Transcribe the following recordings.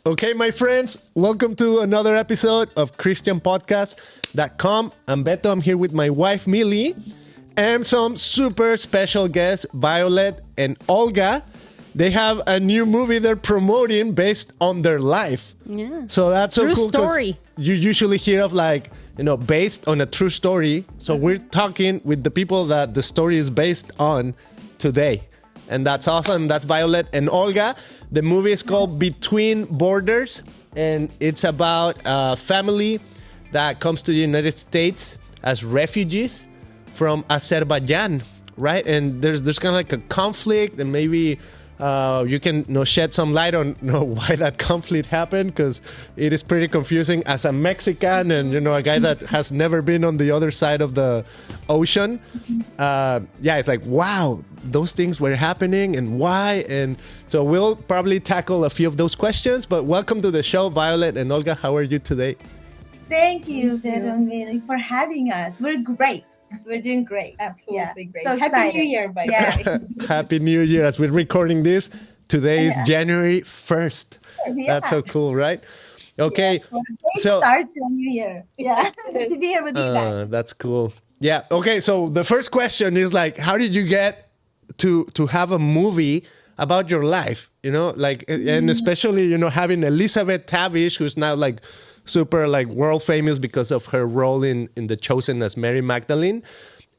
Okay, my friends, welcome to another episode of ChristianPodcast.com. I'm Beto. I'm here with my wife, Millie, and some super special guests, Violet and Olga. They have a new movie they're promoting based on their life. Yeah. So that's so true cool. Story. You usually hear of based on a true story. So we're talking with the people that the story is based on today. And that's awesome. That's Violet and Olga. The movie is called Between Borders, and it's about a family that comes to the United States as refugees from Azerbaijan, right? And there's kind of like a conflict, and maybe you can shed some light on why that conflict happened, because it is pretty confusing as a Mexican and a guy that has never been on the other side of the ocean. It's like, wow, those things were happening and why. And so we'll probably tackle a few of those questions. But welcome to the show, Violet and Olga. How are you today? Thank you, Pedro and Millie, for having us. We're great. We're doing great. Absolutely great. So Happy New Year, by the way. Happy New Year. As we're recording this, today is January 1st. That's so cool, right? Okay. Well, start the new year. Yeah. To be here with you guys. That's cool. Yeah. Okay. So the first question is how did you get to have a movie about your life? And especially, having Elizabeth Tabish, who's now super world famous because of her role in The Chosen as Mary Magdalene.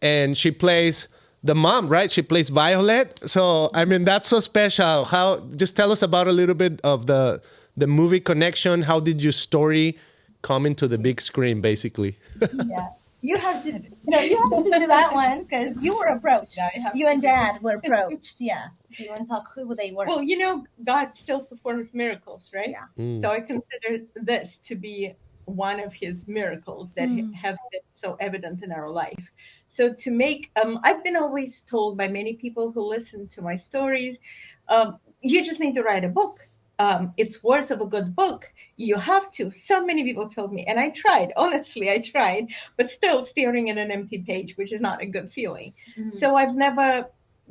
And she plays the mom, right? She plays Violet. So, that's so special. Just tell us about a little bit of the movie connection. How did your story come into the big screen, basically? Yeah. You have to do that one because you were approached. You and Dad were approached. Yeah. Do you want to talk who they were? Well, God still performs miracles, right? Yeah. So I consider this to be one of his miracles that have been so evident in our life. So to make, I've been always told by many people who listen to my stories, you just need to write a book. It's worth of a good book. You have to. So many people told me, and I tried. Honestly, I tried, but still staring at an empty page, which is not a good feeling. Mm-hmm. So I've never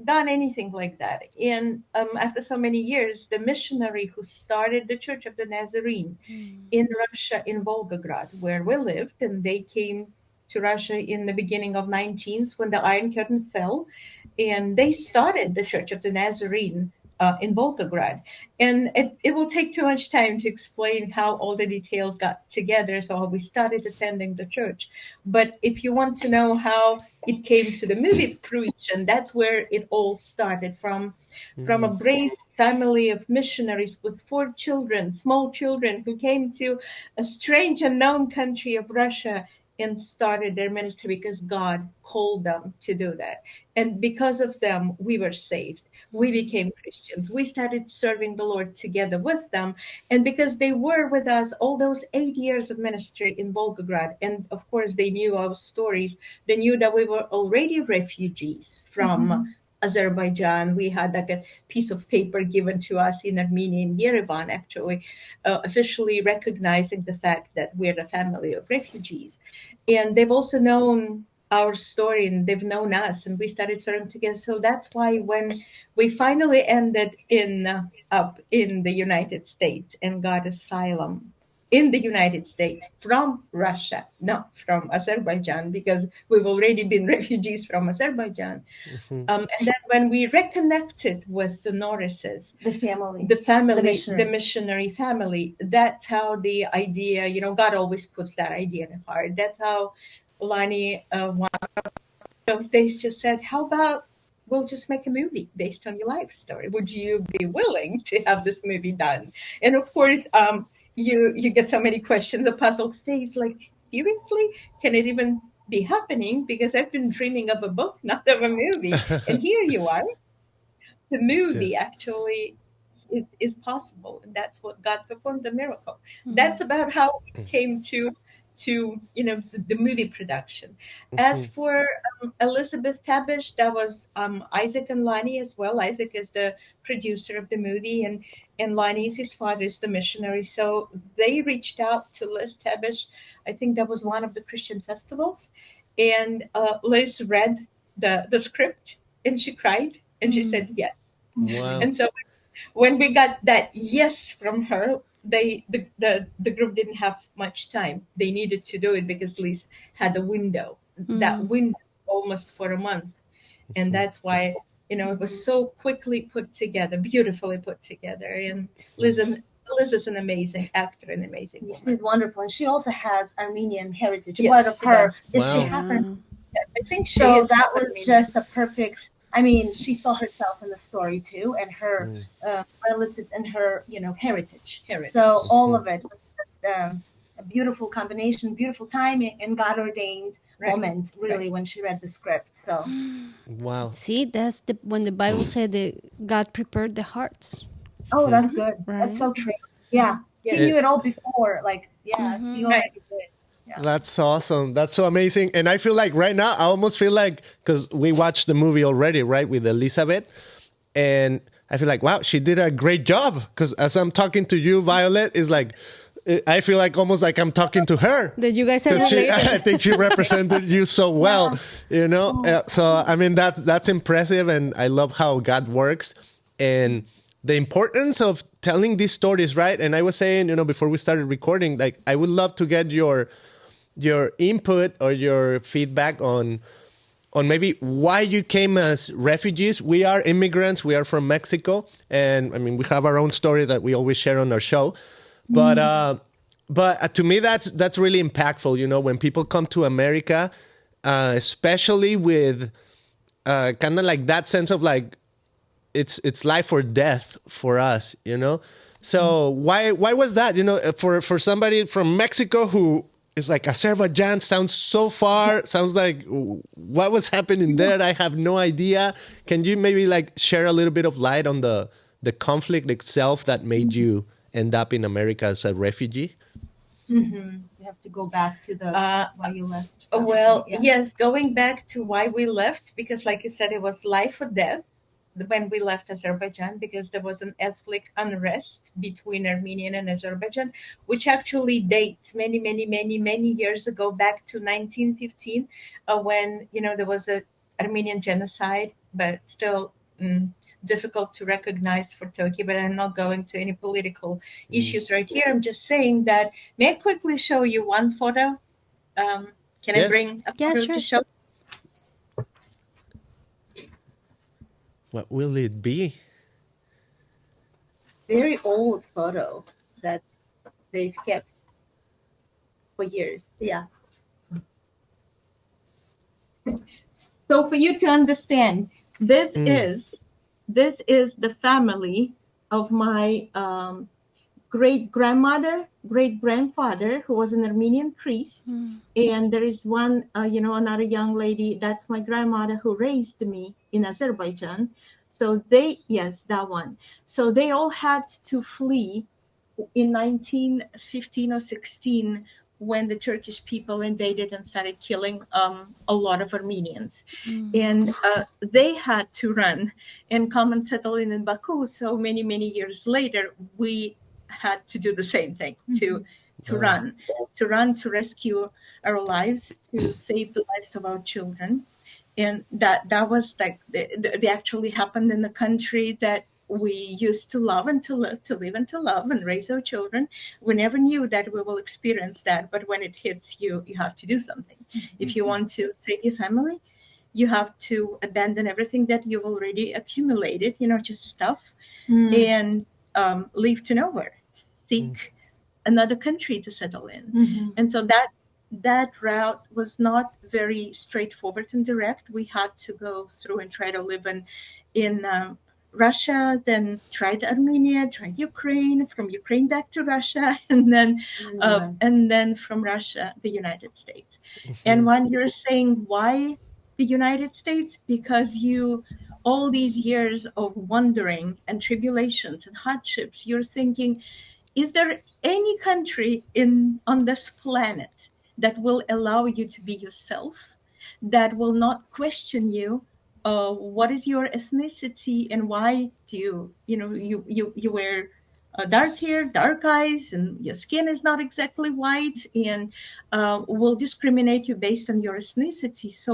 done anything like that. And after so many years, the missionary who started the Church of the Nazarene in Russia, in Volgograd, where we lived, and they came to Russia in the beginning of 19th when the Iron Curtain fell, and they started the Church of the Nazarene in Volgograd. And it will take too much time to explain how all the details got together, so we started attending the church. But if you want to know how it came to the movie fruition, that's where it all started, from a brave family of missionaries with 4 children, small children, who came to a strange unknown country of Russia and started their ministry because God called them to do that. And because of them, we were saved. We became Christians. We started serving the Lord together with them. And because they were with us all those 8 years of ministry in Volgograd, and of course they knew our stories, they knew that we were already refugees from Azerbaijan. We had a piece of paper given to us in Armenia, in Yerevan, actually, officially recognizing the fact that we're a family of refugees. And they've also known our story, and they've known us, and we started serving together. So that's why when we finally ended up in the United States and got asylum in the United States from Russia, not from Azerbaijan, because we've already been refugees from Azerbaijan. And then when we reconnected with the Norrises, the missionary family, that's how the idea, God always puts that idea in the heart. That's how Lani, one of those days, just said, how about we'll just make a movie based on your life story? Would you be willing to have this movie done? And of course, you get so many questions, a puzzled face, seriously? Can it even be happening? Because I've been dreaming of a book, not of a movie. And here you are. The movie actually is possible. And that's what God performed the miracle. That's about how it came to the movie production. As for Elizabeth Tabish, that was Isaac and Lani as well. Isaac is the producer of the movie, and Lani is his father, is the missionary. So they reached out to Liz Tabish. I think that was one of the Christian festivals. And Liz read the script, and she cried, and she said yes. Wow. And so when we got that yes from her, the group didn't have much time. They needed to do it because Liz had a window, that window almost for a month. And that's why, it was so quickly put together, beautifully put together. And Liz is an amazing actor, an amazing woman. She's wonderful. And she also has Armenian heritage. Yes, Part of she her does. history Wow. happened. I think she So is that was Armenian. just a perfect. I mean, she saw herself in the story too, and her relatives and her, heritage. So all of it was just a beautiful combination, beautiful timing, and God ordained moment, really, when she read the script. So Wow. See, that's when the Bible said that God prepared the hearts. oh, that's good. Right. That's so true. Yeah, he Yes. knew it all before. Like, yeah, he already did. Yeah. That's awesome. That's so amazing. And I feel like right now, I almost feel like, because we watched the movie already, right, with Elizabeth. And I feel like, wow, she did a great job. Because as I'm talking to you, Violet, it's like, I feel like almost like I'm talking to her. That you guys are 'Cause related. I think she represented you so well, So, I mean, that's impressive. And I love how God works and the importance of telling these stories, right? And I was saying, before we started recording, like, I would love to get your input or your feedback on maybe why you came as refugees. We are immigrants. We are from Mexico. And I mean, we have our own story that we always share on our show. But to me, that's really impactful. When people come to America, especially with kind of like that sense of like it's life or death for us. So why was that? For somebody from Mexico who is like Azerbaijan sounds so far. Sounds like what was happening there. I have no idea. Can you maybe like share a little bit of light on the conflict itself that made you end up in America as a refugee? You have to go back to the why you left. Well, Yeah. yes, going back to why we left, because like you said, it was life or death when we left Azerbaijan, because there was an ethnic unrest between Armenian and Azerbaijan, which actually dates many, many, many, many years ago, back to 1915, when, there was a Armenian genocide, but still difficult to recognize for Turkey. But I'm not going to any political issues right here. I'm just saying that, may I quickly show you one photo? Can Yes. I bring a Yeah, photo sure. to show? What will it be? Very old photo that they've kept for years. Yeah. So for you to understand, this is the family of my great-grandmother, great-grandfather, who was an Armenian priest. And there is one, another young lady, that's my grandmother who raised me in Azerbaijan. So that one. So they all had to flee in 1915 or 16 when the Turkish people invaded and started killing a lot of Armenians. And they had to run and come and settle in Baku. So many, many years later, we had to do the same thing, to run, to rescue our lives, to save the lives of our children. And that was like, they actually happened in the country that we used to love and to live and to love and raise our children. We never knew that we will experience that. But when it hits you, you have to do something. If you want to save your family, you have to abandon everything that you've already accumulated, just stuff, and leave to nowhere, seek another country to settle in. And so that route was not very straightforward and direct. We had to go through and try to live in Russia, then tried Armenia, tried Ukraine, from Ukraine back to Russia, and then from Russia, the United States. And when you're saying why the United States, because all these years of wandering and tribulations and hardships, you're thinking, is there any country on this planet that will allow you to be yourself, that will not question you? What is your ethnicity and why do you wear dark hair, dark eyes, and your skin is not exactly white, and will discriminate you based on your ethnicity? So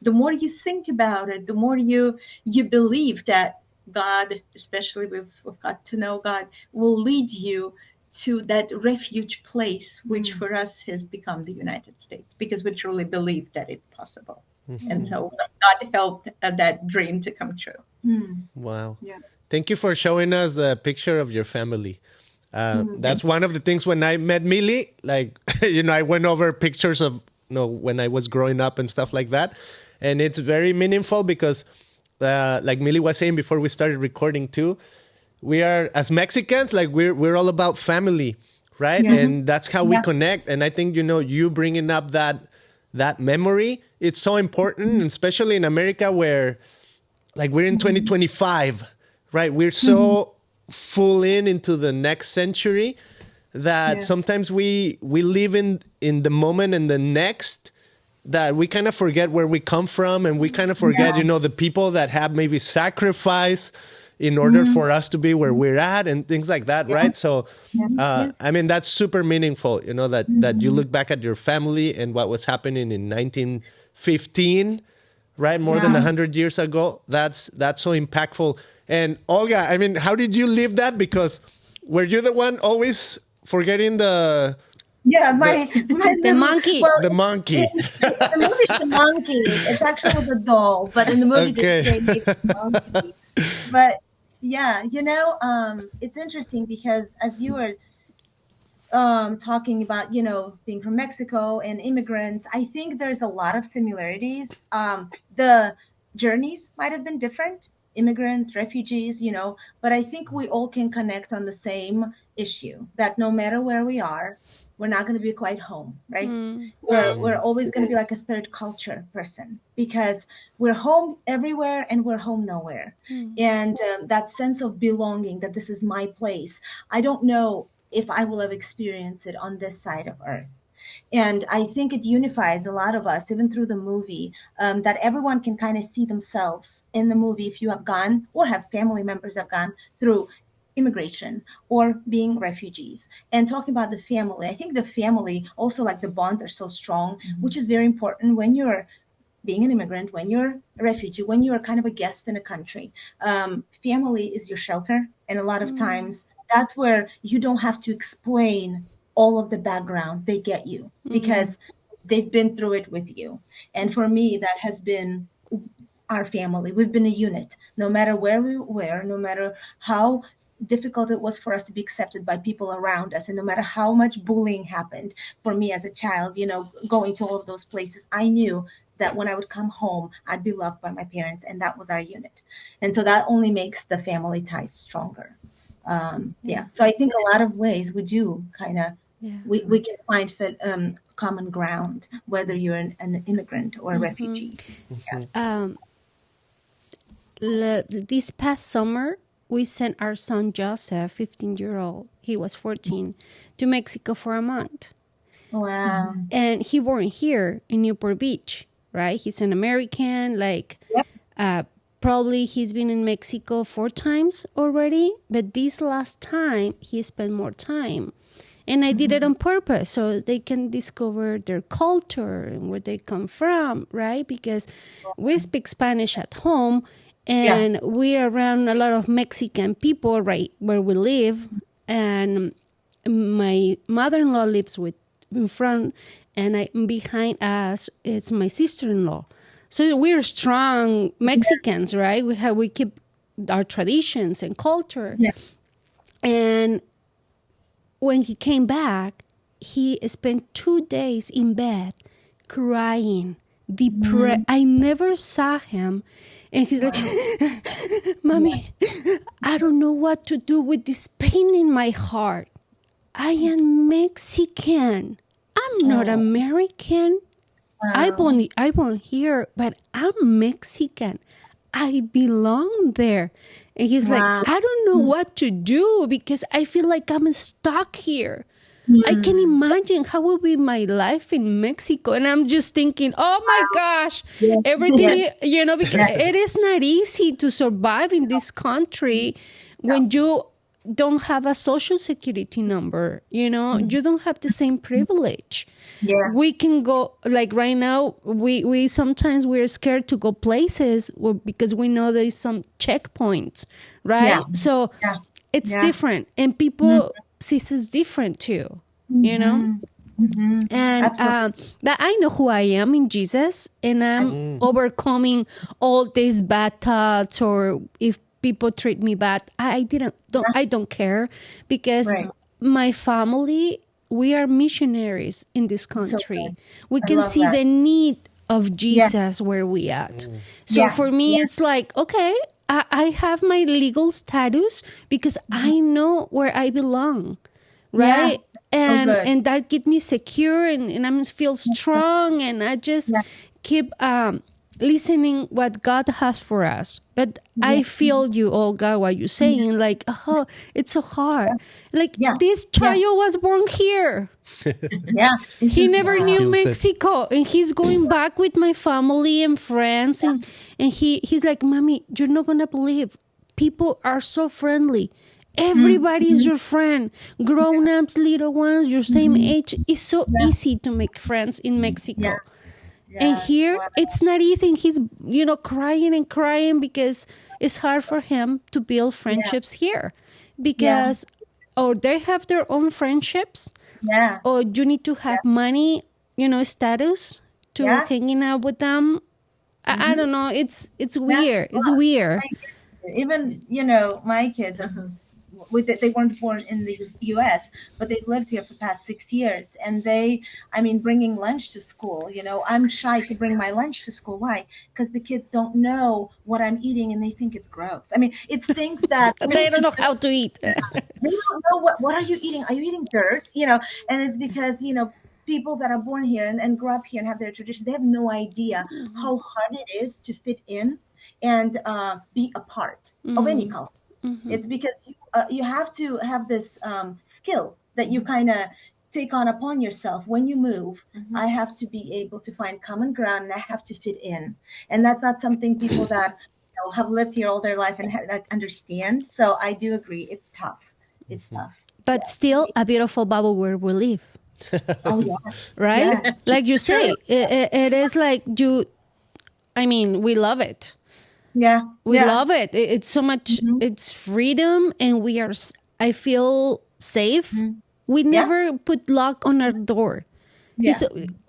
the more you think about it, the more you believe that God, especially we've got to know God, will lead you to that refuge place, which for us has become the United States, because we truly believe that it's possible. And so God helped that dream to come true. Wow. Yeah. Thank you for showing us a picture of your family. That's one of the things when I met Millie, like, I went over pictures of, when I was growing up and stuff like that. And it's very meaningful because, like Millie was saying before we started recording too, we are, as Mexicans, like we're all about family, right? Yeah. And that's how we connect. And I think, you bringing up that memory, it's so important, especially in America where, like, we're in 2025, right? We're so full into the next century that sometimes we live in the moment and the next, that we kind of forget where we come from, and we kind of forget, the people that have maybe sacrificed in order for us to be where we're at and things like that, right? So, I mean, that's super meaningful, that you look back at your family and what was happening in 1915, right? More than 100 years ago. That's so impactful. And Olga, I mean, how did you live that? Because were you the one always forgetting the monkey. Well, the monkey? In the movie, it's the monkey. It's actually the doll, but in the movie, Okay. they made the monkey. But yeah, it's interesting because as you were talking about, being from Mexico and immigrants, I think there's a lot of similarities. The journeys might have been different, immigrants, refugees, but I think we all can connect on the same issue, that no matter where we are, we're not going to be quite home, right? We're always going to be like a third culture person, because we're home everywhere and we're home nowhere. And that sense of belonging, that this is my place, I don't know if I will have experienced it on this side of Earth. And I think it unifies a lot of us, even through the movie, that everyone can kind of see themselves in the movie if you have gone or have family members have gone through immigration or being refugees. And talking about the family, I think the family also, like, the bonds are so strong, which is very important when you're being an immigrant, when you're a refugee, when you're kind of a guest in a country. Family is your shelter. And a lot of times that's where you don't have to explain all of the background. They get you because they've been through it with you. And for me, that has been our family. We've been a unit, no matter where we were, no matter how difficult it was for us to be accepted by people around us, and no matter how much bullying happened for me as a child, going to all of those places, I knew that when I would come home, I'd be loved by my parents, and that was our unit. And so that only makes the family ties stronger. So I think a lot of ways we do kind of, we can find common ground, whether you're an immigrant or a refugee. This past summer, we sent our son Joseph, 15-year-old, he was 14, to Mexico for a month. Wow. And he born here in Newport Beach, right? He's an American, probably he's been in Mexico 4 times already, but this last time he spent more time. And I did it on purpose so they can discover their culture and where they come from, right? Because we speak Spanish at home, and we're around a lot of Mexican people right where we live. And my mother-in-law lives in front, and behind us, it's my sister-in-law. So we're strong Mexicans, right? We keep our traditions and culture. Yeah. And when he came back, he spent 2 days in bed crying, I never saw him. And he's like, Mommy, I don't know what to do with this pain in my heart. I am Mexican. I'm not American. I born here, but I'm Mexican. I belong there. And he's like, I don't know what to do because I feel like I'm stuck here. I can imagine how will be my life in Mexico. And I'm just thinking, oh my gosh, everything, because it is not easy to survive in this country when you don't have a social security number, you don't have the same privilege. Yeah. We can go, like right now, we sometimes we're scared to go places because we know there's some checkpoints, right? Yeah. So it's different. And people sees us different too, you know? And but I know who I am in Jesus, and I'm overcoming all these bad thoughts, or if people treat me bad, I don't care, because my family, we are missionaries in this country. We can see the need of Jesus where we at. So for me, it's like, okay, I have my legal status because I know where I belong, right? And that get me secure, and I feel strong, and I just keep listening what God has for us. But I feel you, Olga, what you're saying, like, oh, it's so hard. Like, this child was born here. He never knew Mexico, and he's going back with my family and friends, and he's like, Mommy, you're not gonna believe, people are so friendly. Everybody's your friend. Grown-ups, little ones, your same age. It's so easy to make friends in Mexico. And here, it's not easy. He's, crying and crying because it's hard for him to build friendships here. Because, or they have their own friendships. Or you need to have money, status to hanging out with them. I don't know. It's weird. It's weird. Even, my kids, they weren't born in the U.S., but they've lived here for the past 6 years. And bringing lunch to school, I'm shy to bring my lunch to school. Why? Because the kids don't know what I'm eating, and they think it's gross. It's things that they don't know how to eat. They don't know what are you eating? Are you eating dirt? And it's because, people that are born here and grow up here and have their traditions, they have no idea how hard it is to fit in and be a part of any culture. It's because you have to have this skill that you kind of take on upon yourself when you move. I have to be able to find common ground, and I have to fit in. And that's not something people that have lived here all their life and understand. So I do agree. It's tough. It's tough. But still a beautiful bubble where we live. Right? Yes. Like you say, it is like we love it. We love it. It's so much, it's freedom, and I feel safe. We never put lock on our door.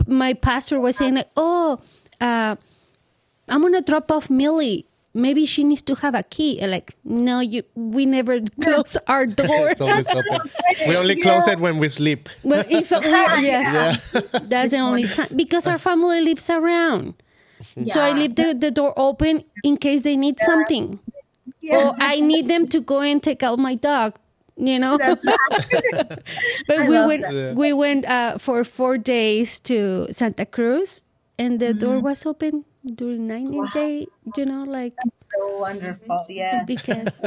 My pastor was saying, like, I'm going to drop off Millie. Maybe she needs to have a key. And like, no, we never close our door. It's always open. We only close it when we sleep. Well, that's the only time, because our family lives around. So I leave the door open in case they need something. Or I need them to go and take out my dog, That's But we went for 4 days to Santa Cruz, and the door was open during 90 day, like. That's so wonderful, yes. Because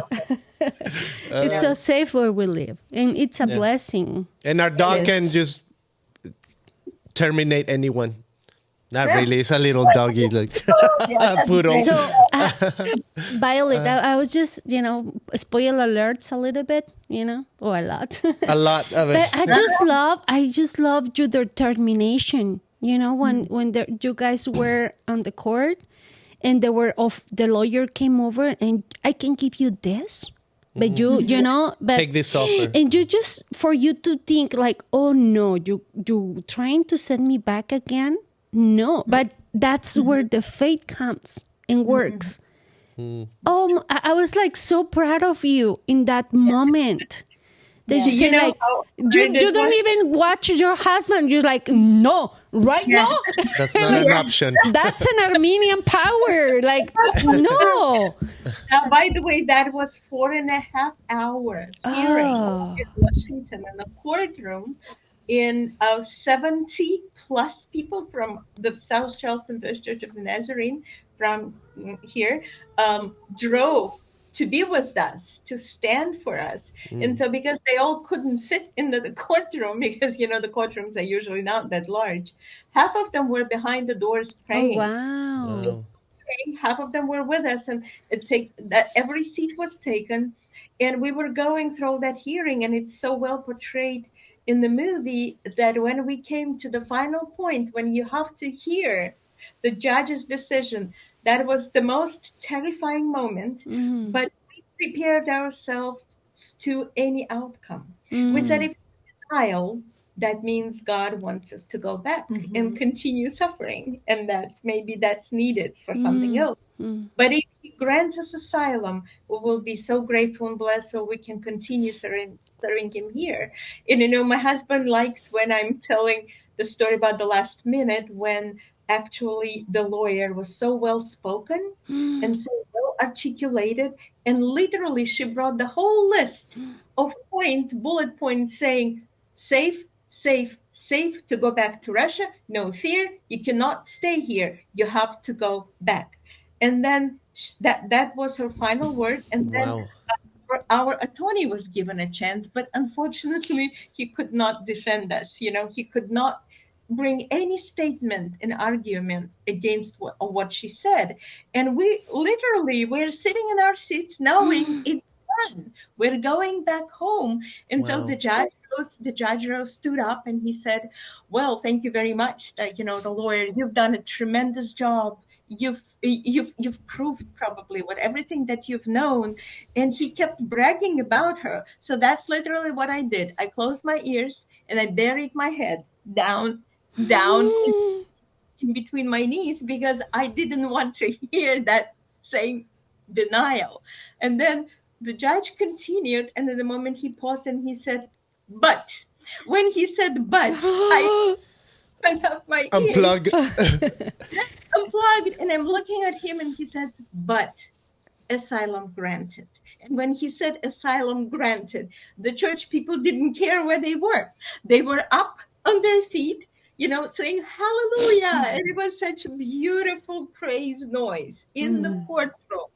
it's so safe where we live, and it's a blessing. And our dog can just terminate anyone. Not really. It's a little doggy, like poodle. So, Violet, I was just, spoiler alerts a little bit, or a lot. A lot of it. But I just love your determination. When you guys were on the court, and the lawyer came over, and I can give you this. But but take this offer. And for you to think like, oh no, you trying to send me back again. No, but that's where the faith comes and works. Oh, I was like so proud of you in that moment. That you say like, you don't even watch your husband. You're like, no, now? That's not an option. That's an Armenian power. Like, no. By the way, that was 4.5 hours hearing in Washington in a courtroom. In 70 plus people from the South Charleston First Church of the Nazarene from here drove to be with us, to stand for us. And so because they all couldn't fit into the courtroom, because, the courtrooms are usually not that large, half of them were behind the doors praying. Oh, wow. Half of them were with us, and every seat was taken, and we were going through that hearing, and it's so well portrayed in the movie that when we came to the final point, when you have to hear the judge's decision, that was the most terrifying moment. But we prepared ourselves to any outcome. We said if denial, that means God wants us to go back and continue suffering, and that's needed for something else. But if he grants us asylum, we will be so grateful and blessed so we can continue serving him here. And my husband likes when I'm telling the story about the last minute when actually the lawyer was so well spoken and so well articulated, and literally she brought the whole list of points, bullet points, saying safe, safe to go back to Russia. No fear. You cannot stay here. You have to go back. And then that was her final word. And then our attorney was given a chance, but unfortunately, he could not defend us. He could not bring any statement and argument against what she said. And we're sitting in our seats knowing it's done. We're going back home. And so the judge stood up and he said, well, thank you very much. The lawyer, you've done a tremendous job. You've proved probably everything that you've known. And he kept bragging about her. So that's literally what I did. I closed my ears and I buried my head down in between my knees because I didn't want to hear that saying denial. And then the judge continued, and at the moment he paused and he said, but. When he said but, I opened up my ears. Unplugged, and I'm looking at him and he says, but asylum granted. And when he said asylum granted, the church people didn't care where they were. They were up on their feet, saying hallelujah. And it was such a beautiful praise noise in the courtroom,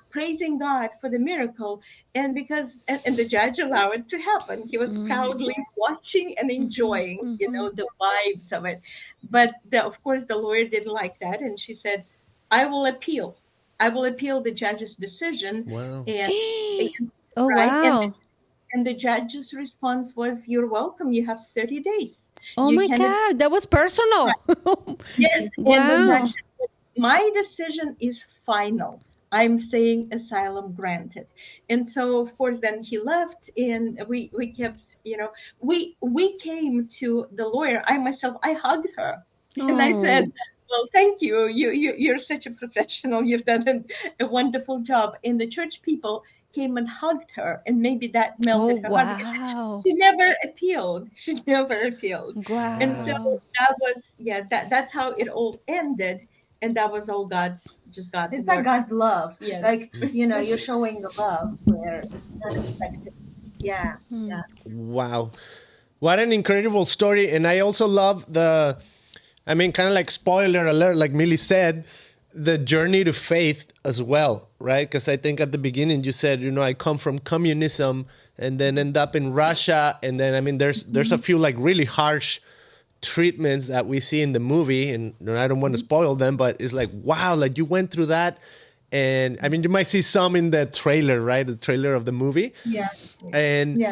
praising God for the miracle. And the judge allowed it to happen. He was proudly watching and enjoying, the vibes of it. But of course, the lawyer didn't like that. And she said, I will appeal the judge's decision. Wow. Wow. And the judge's response was, you're welcome. You have 30 days. Oh, my God. That was personal. Yes. Wow. And the judge said, my decision is final. I'm saying asylum granted. And so, of course, then he left and we kept, we came to the lawyer. I hugged her. And I said, well, thank you. You're such a professional. You've done a wonderful job. And the church people came and hugged her, and maybe that melted her heart. Wow. She never appealed. Wow. And so that was, that's how it all ended. And that was all God's work. It's like God's love. Yes. Like, you're showing the love where it's unexpected. Yeah. Yeah. Wow. What an incredible story. And I also love kind of like spoiler alert, like Millie said, the journey to faith as well, right? Because I think at the beginning you said, I come from communism and then end up in Russia. And then, there's a few like really harsh treatments that we see in the movie. And I don't want to spoil them, but it's like, wow, like you went through that. And you might see some in the trailer, right? The trailer of the movie. Yeah. And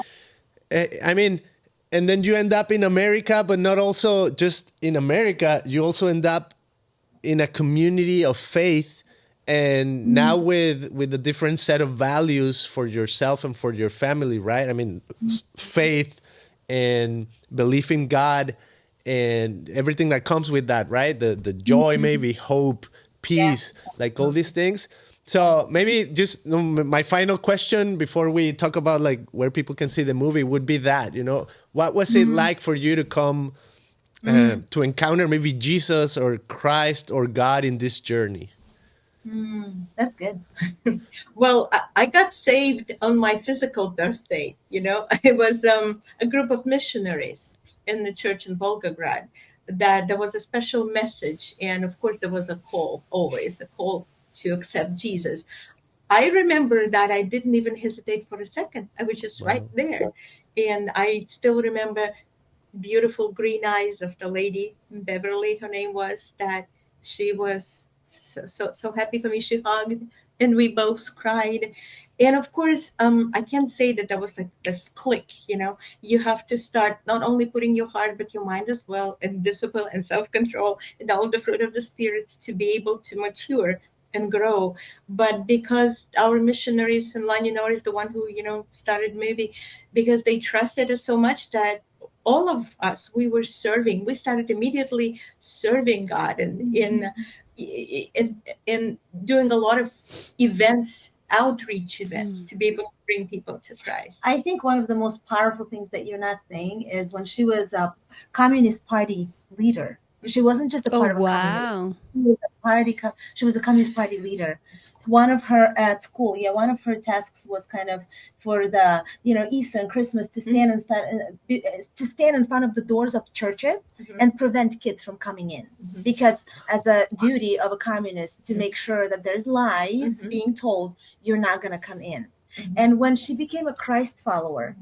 and then you end up in America, but not also just in America. You also end up in a community of faith, and now with a different set of values for yourself and for your family, right? Faith and belief in God and everything that comes with that, right? The joy, maybe hope, peace, like all these things. So maybe just my final question before we talk about like where people can see the movie would be that, what was it like for you to come to encounter maybe Jesus or Christ or God in this journey? That's good. Well, I got saved on my physical birthday. It was a group of missionaries in the church in Volgograd that there was a special message. And of course, there was always a call to accept Jesus. I remember that I didn't even hesitate for a second. I was just right there. And I still remember beautiful green eyes of the lady, Beverly, her name was, that she was so happy for me. She hugged and we both cried. And of course, I can't say that there was like this click, you have to start not only putting your heart, but your mind as well, and discipline and self-control and all the fruit of the spirits to be able to mature and grow. But because our missionaries, and Lanyanor is the one who, started the movie, because they trusted us so much that all of us, we were serving. We started immediately serving God and in doing a lot of events, outreach events, to be able to bring people to Christ. I think one of the most powerful things that you're not saying is when she was a Communist Party leader. She wasn't just a part of a communist. She was a Communist Party leader. One of her at school, one of her tasks was kind of for the Easter and Christmas to stand in front of the doors of churches and prevent kids from coming in, because as a duty of a communist to make sure that there's lies being told, you're not going to come in. And when she became a Christ follower,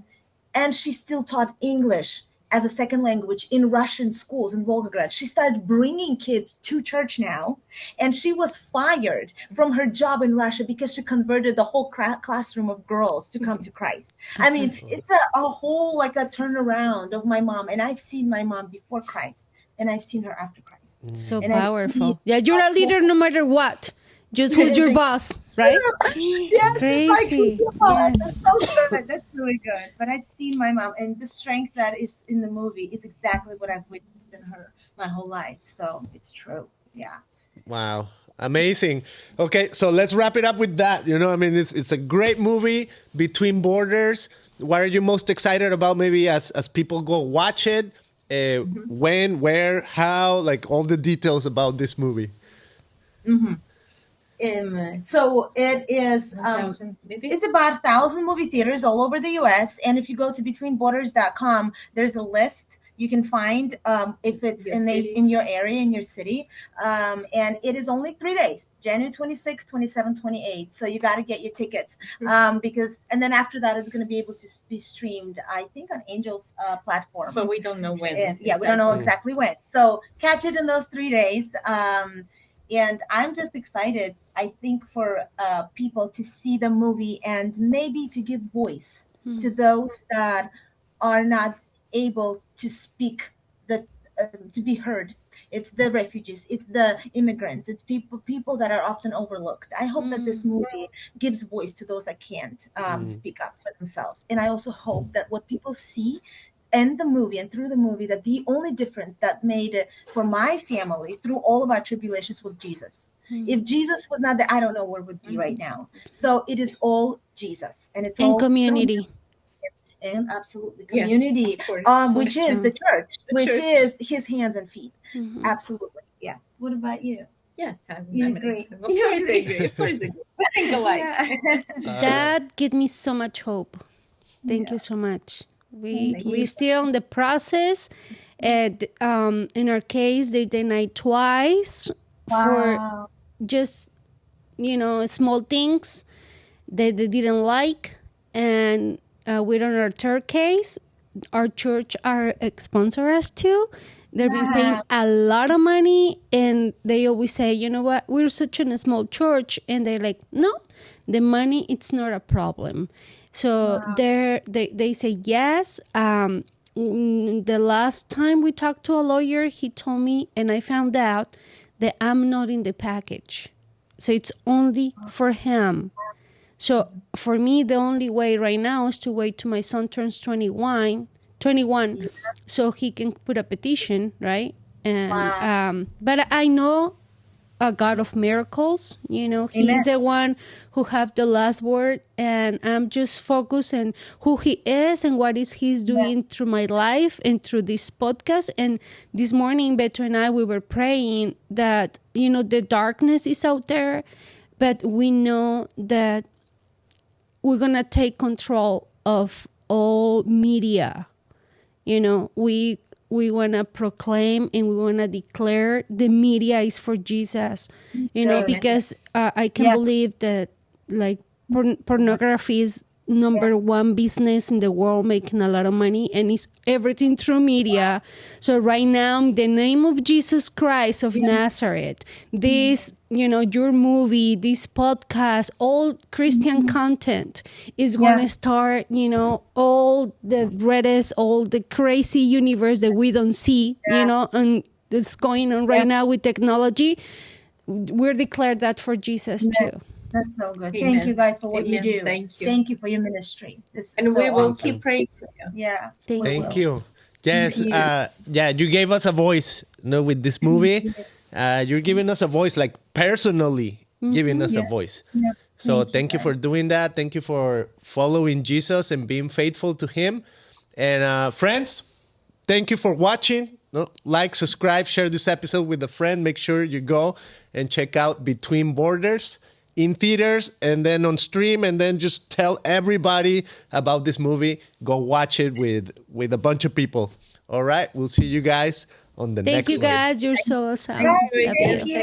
and she still taught English as a second language in Russian schools in Volgograd, she started bringing kids to church now. And she was fired from her job in Russia because she converted the whole classroom of girls to come to Christ. I mean, it's a whole like a turnaround of my mom. And I've seen my mom before Christ, and I've seen her after Christ. So and powerful. Yeah, you're a leader no matter what. Just who's your boss, right? Yes, crazy. That's so good. That's really good. But I've seen my mom, and the strength that is in the movie is exactly what I've witnessed in her my whole life. So it's true. Yeah. Wow. Amazing. Okay, so let's wrap it up with that. It's a great movie, Between Borders. What are you most excited about, maybe as people go watch it? When, where, how, like all the details about this movie. So it is, it's about 1,000 movie theaters all over the U.S. And if you go to betweenborders.com, there's a list you can find if it's in your area, in your city. And it is only 3 days, January 26, 27, 28. So you got to get your tickets and then after that, it's going to be able to be streamed, I think, on Angel's platform. But we don't know when. And, we don't know exactly when. So catch it in those 3 days. And I'm just excited, I think, for people to see the movie and maybe to give voice to those that are not able to speak, to be heard. It's the refugees, it's the immigrants, it's people that are often overlooked. I hope that this movie gives voice to those that can't speak up for themselves. And I also hope that what people see in the movie and through the movie, that the only difference that made it for my family through all of our tribulations was Jesus. If Jesus was not there, I don't know where we'd be right now. So it is all Jesus, and it's all community. And absolutely community, which is the church, which is his hands and feet. Absolutely, yes. What about you? Yes, you agree. You agree. Of course, I think alike. That gives me so much hope. Thank you so much. We still on the process. And in our case, they denied twice for just small things that they didn't like. And we're on our third case. Our church are sponsor us too. They've been paying a lot of money, and they always say, you know what, we're such a small church, and they're like, no, the money, it's not a problem. So they say yes. The last time we talked to a lawyer, he told me, and I found out that I'm not in the package. So it's only for him. So for me, the only way right now is to wait till my son turns 21, so he can put a petition, right? And but I know a God of miracles. He's the one who have the last word, and I'm just focused on who he is and what is he's doing through my life and through this podcast. And this morning, Beto and I, we were praying that, the darkness is out there, but we know that we're going to take control of all media. We want to proclaim and we want to declare the media is for Jesus, because I can believe that like pornography is number one business in the world, making a lot of money, and it's everything through media. So right now, in the name of Jesus Christ of Nazareth, this, your movie, this podcast, all Christian content is going to start, all the Reddit, all the crazy universe that we don't see, and it's going on right now with technology. we're declared that for Jesus too. That's so good. Amen. Thank you guys for what Amen. you do. Thank you. Thank you for your ministry. And we will awesome. keep praying for you. Yeah. Thank you. Yes, Thank you gave us a voice, with this movie. You're giving us a voice, like personally giving us a voice. Yeah. So thank you for doing that. Thank you for following Jesus and being faithful to him. And friends, thank you for watching. Like, subscribe, share this episode with a friend. Make sure you go and check out Between Borders in theaters and then on stream, and then just tell everybody about this movie. Go watch it with a bunch of people. All right, we'll see you guys on the next one. Thank you guys. You're so awesome. you. Love you.